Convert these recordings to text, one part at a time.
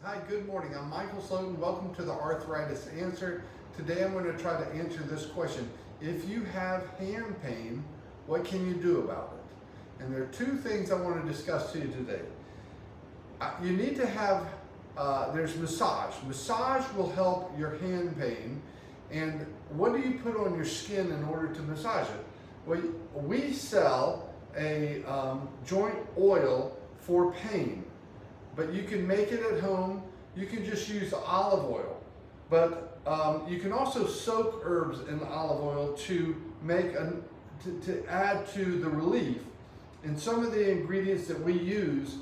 Hi, good morning. I'm Michael Slotin. Welcome to the Arthritis Answer. Today I'm going to try to answer this question. If you have hand pain, what can you do about it? And there are two things I want to discuss to you today. You need to have, there's massage. Massage will help your hand pain. And what do you put on your skin in order to massage it? Well, we sell a joint oil for pain. But you can make it at home. You can just use olive oil. But you can also soak herbs in olive oil to make to add to the relief. And some of the ingredients that we use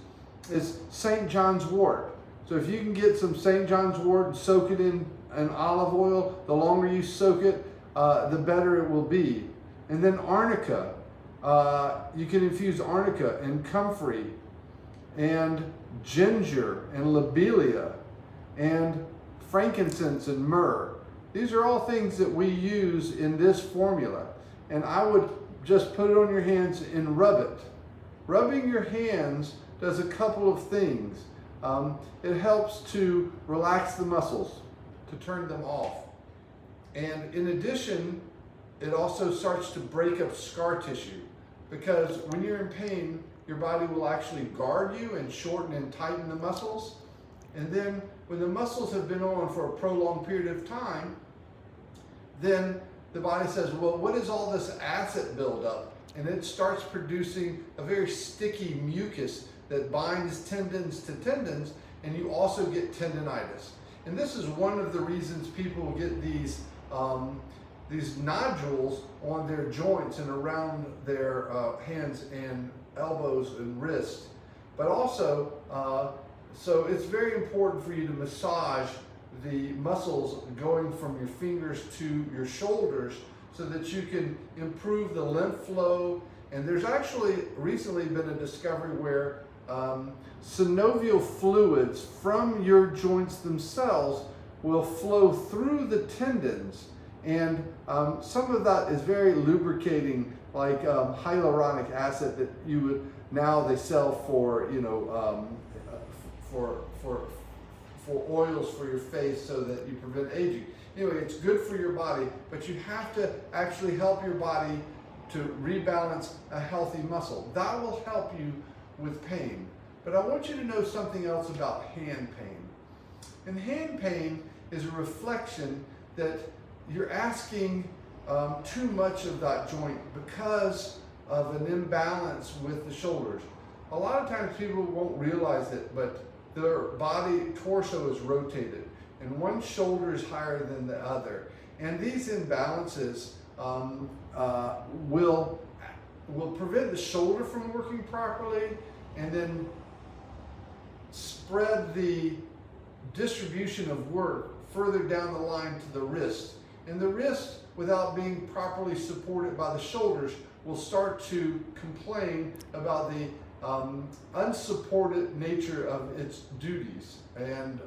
is St. John's Wort. So if you can get some St. John's Wort and soak it in olive oil, the longer you soak it, the better it will be. And then Arnica. You can infuse Arnica and Comfrey and ginger and lobelia and frankincense and myrrh. These are all things that we use in this formula. And I would just put it on your hands and rub it. Rubbing your hands does a couple of things. It helps to relax the muscles, to turn them off. And in addition, it also starts to break up scar tissue, because when you're in pain, your body will actually guard you and shorten and tighten the muscles. And then when the muscles have been on for a prolonged period of time, then the body says, well, what is all this acid buildup? And it starts producing a very sticky mucus that binds tendons to tendons, and you also get tendinitis. And this is one of the reasons people get these nodules on their joints and around their hands and elbows and wrists. But also, so it's very important for you to massage the muscles going from your fingers to your shoulders so that you can improve the lymph flow. And there's actually recently been a discovery where synovial fluids from your joints themselves will flow through the tendons. And some of that is very lubricating, like hyaluronic acid that you would now they sell for for oils for your face so that you prevent aging. Anyway, it's good for your body, but you have to actually help your body to rebalance a healthy muscle. That will help you with pain. But I want you to know something else about hand pain. And hand pain is a reflection that you're asking too much of that joint because of an imbalance with the shoulders. A lot of times people won't realize it, but their body torso is rotated and one shoulder is higher than the other. And these imbalances will prevent the shoulder from working properly and then spread the distribution of work further down the line to the wrist. And the wrist, without being properly supported by the shoulders, will start to complain about the unsupported nature of its duties. And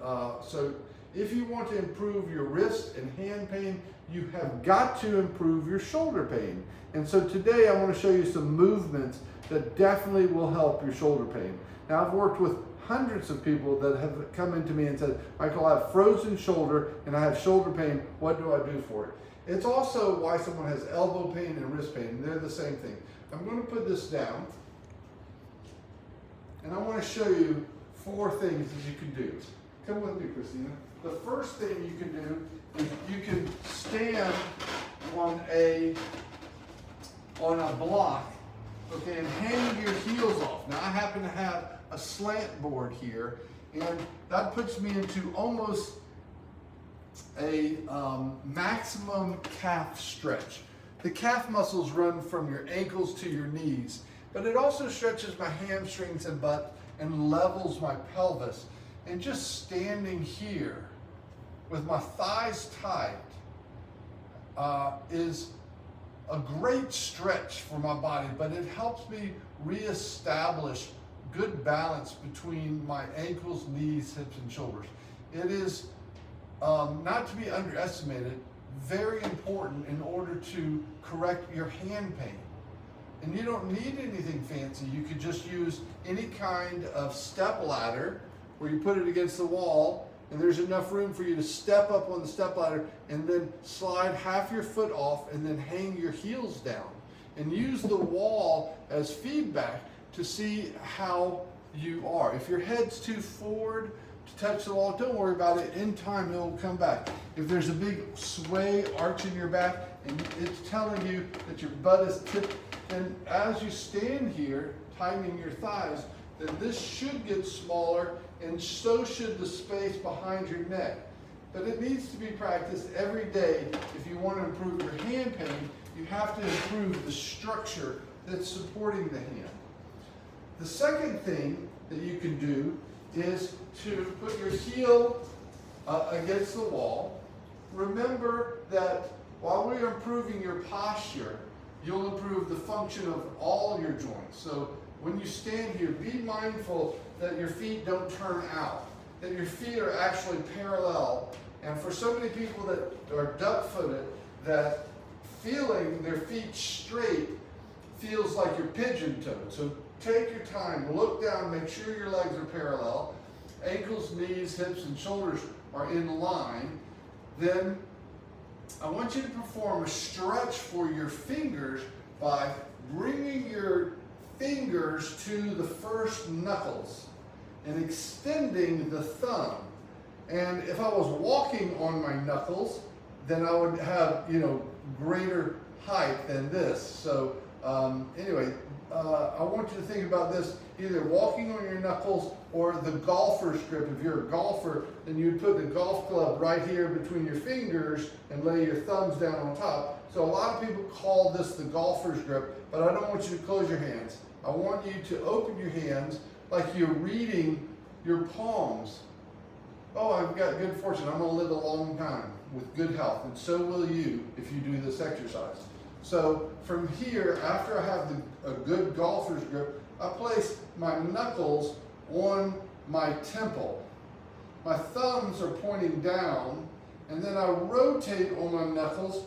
so if you want to improve your wrist and hand pain, you have got to improve your shoulder pain. And so today I want to show you some movements that definitely will help your shoulder pain. Now, I've worked with hundreds of people that have come into me and said, Michael, I have frozen shoulder and I have shoulder pain. What do I do for it? It's also why someone has elbow pain and wrist pain. They're the same thing. I'm going to put this down and I want to show you 4 things that you can do. Come with me, Christina. The first thing you can do is you can stand on a block, okay, and hang your heels off. Now I happen to have a slant board here, and that puts me into almost a maximum calf stretch. The calf muscles run from your ankles to your knees, but it also stretches my hamstrings and butt and levels my pelvis. And just standing here with my thighs tight is a great stretch for my body, but it helps me reestablish good balance between my ankles, knees, hips, and shoulders. It is not to be underestimated, very important in order to correct your hand pain. And you don't need anything fancy. You could just use any kind of step ladder where you put it against the wall and there's enough room for you to step up on the step ladder and then slide half your foot off and then hang your heels down. And use the wall as feedback to see how you are. If your head's too forward to touch the wall, don't worry about it. In time, it will come back. If there's a big sway arch in your back and it's telling you that your butt is tipped, then as you stand here, tightening your thighs, then this should get smaller and so should the space behind your neck. But it needs to be practiced every day if you want to improve your hand pain. You have to improve the structure that's supporting the hand. The second thing that you can do is to put your heel against the wall. Remember that while we're improving your posture, you'll improve the function of all your joints. So when you stand here, be mindful that your feet don't turn out, that your feet are actually parallel. And for so many people that are duck-footed, that feeling their feet straight feels like you're pigeon-toed. So take your time, look down, make sure your legs are parallel. Ankles, knees, hips, and shoulders are in line. Then I want you to perform a stretch for your fingers by bringing your fingers to the first knuckles and extending the thumb. And if I was walking on my knuckles, then I would have, greater height than this. So anyway, I want you to think about this either walking on your knuckles or the golfer's grip. If you're a golfer, then you'd put the golf club right here between your fingers and lay your thumbs down on top. So a lot of people call this the golfer's grip, but I don't want you to close your hands. I want you to open your hands like you're reading your palms. Oh, I've got good fortune. I'm going to live a long time with good health, and so will you if you do this exercise. So from here, after I have a good golfer's grip, I place my knuckles on my temple. My thumbs are pointing down, and then I rotate on my knuckles,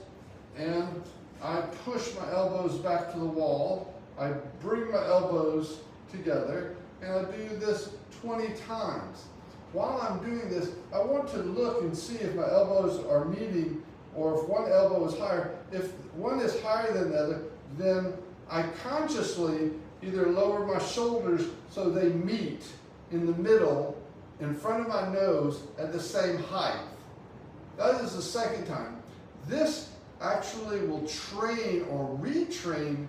and I push my elbows back to the wall. I bring my elbows together, and I do this 20 times. While I'm doing this, I want to look and see if my elbows are meeting or if one elbow is higher. If one is higher than the other, then I consciously either lower my shoulders so they meet in the middle in front of my nose at the same height. That is the second time. This actually will train or retrain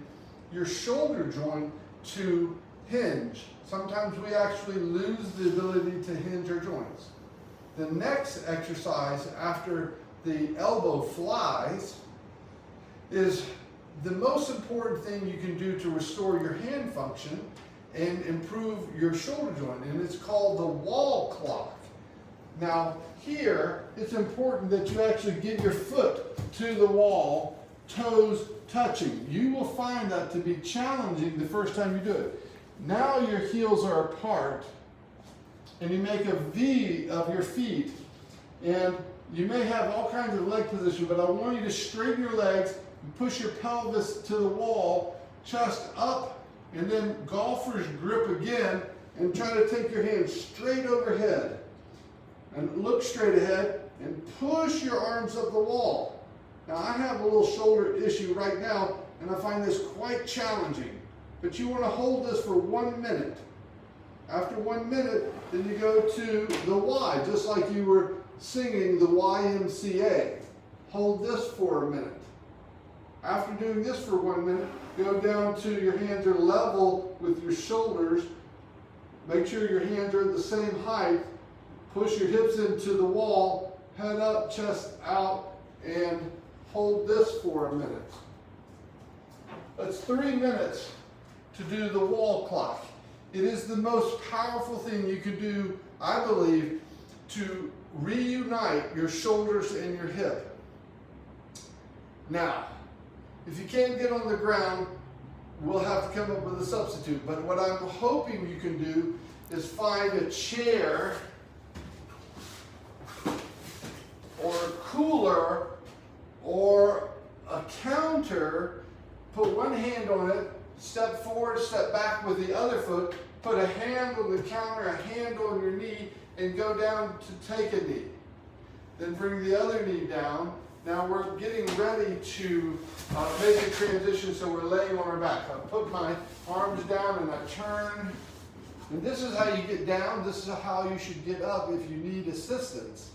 your shoulder joint to hinge. Sometimes we actually lose the ability to hinge our joints. The next exercise after the elbow flies is the most important thing you can do to restore your hand function and improve your shoulder joint, and it's called the wall clock. Now here, it's important that you actually get your foot to the wall, toes touching. You will find that to be challenging the first time you do it. Now your heels are apart, and you make a V of your feet, and you may have all kinds of leg position, but I want you to straighten your legs and push your pelvis to the wall, chest up, and then golfer's grip again, and try to take your hands straight overhead, and look straight ahead, and push your arms up the wall. Now I have a little shoulder issue right now, and I find this quite challenging. But you want to hold this for 1 minute. After 1 minute, then you go to the Y, just like you were singing the YMCA. Hold this for a minute. After doing this for 1 minute, go down to your hands are level with your shoulders. Make sure your hands are at the same height. Push your hips into the wall, head up, chest out, and hold this for a minute. That's 3 minutes to do the wall clock. It is the most powerful thing you can do, I believe, to reunite your shoulders and your hip. Now, if you can't get on the ground, we'll have to come up with a substitute. But what I'm hoping you can do is find a chair or a cooler or a counter, put one hand on it, step forward, step back with the other foot, put a hand on the counter, a hand on your knee, and go down to take a knee. Then bring the other knee down. Now we're getting ready to make a transition, so we're laying on our back. I put my arms down and I turn. And this is how you get down. This is how you should get up if you need assistance.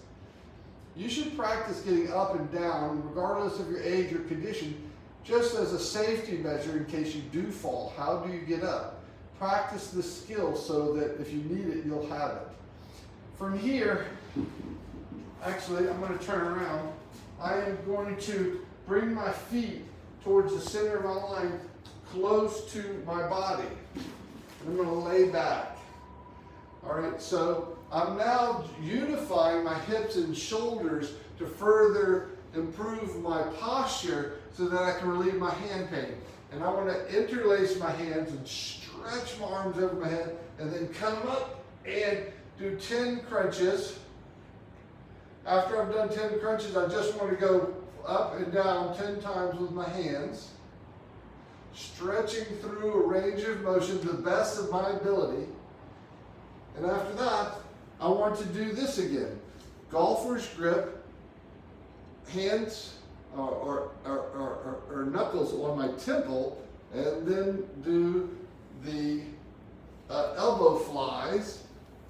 You should practice getting up and down, regardless of your age or condition, just as a safety measure in case you do fall. How do you get up? Practice this skill so that if you need it, you'll have it. From here, actually, I'm going to turn around. I am going to bring my feet towards the center of my line, close to my body. I'm going to lay back. All right, so I'm now unifying my hips and shoulders to further improve my posture so that I can relieve my hand pain. And I want to interlace my hands and stretch my arms over my head and then come up and do 10 crunches. After I've done 10 crunches, I just want to go up and down 10 times with my hands, stretching through a range of motion to the best of my ability. And after that, I want to do this again. Golfer's grip, hands or knuckles on my temple, and then do the elbow flies,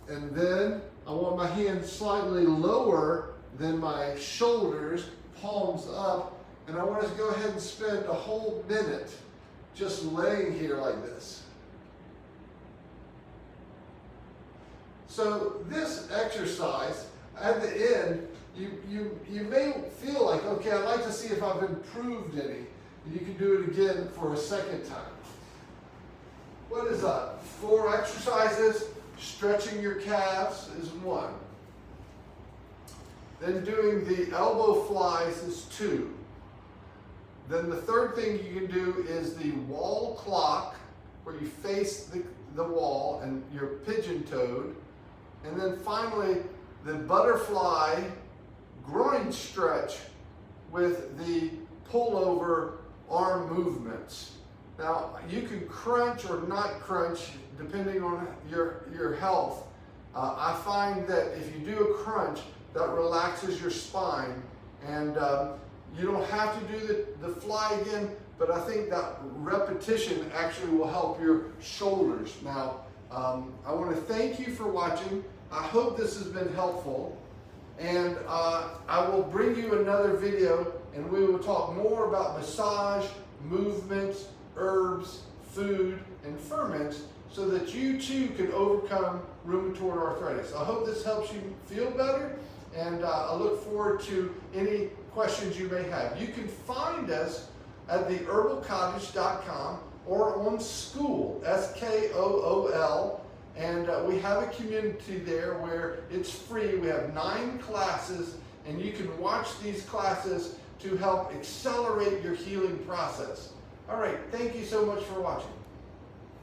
and then I want my hands slightly lower than my shoulders, palms up, and I want to go ahead and spend a whole minute just laying here like this. So this exercise, at the end, you may feel like, okay, I'd like to see if I've improved any. You can do it again for a second time. What is that? 4 exercises. Stretching your calves is 1. Then doing the elbow flies is 2. Then the third thing you can do is the wall clock, where you face the wall and you're pigeon-toed. And then finally, the butterfly groin stretch with the pullover arm movements. Now, you can crunch or not crunch depending on your health. I find that if you do a crunch, that relaxes your spine, and you don't have to do the fly again, but I think that repetition actually will help your shoulders. Now, I want to thank you for watching. I hope this has been helpful, and I will bring you another video, and we will talk more about massage, movements, herbs, food, and ferments, so that you too can overcome rheumatoid arthritis. I hope this helps you feel better, and I look forward to any questions you may have. You can find us at theherbalcottage.com or on School, SKOOL, and we have a community there where it's free. We have 9 classes, and you can watch these classes to help accelerate your healing process. All right, thank you so much for watching.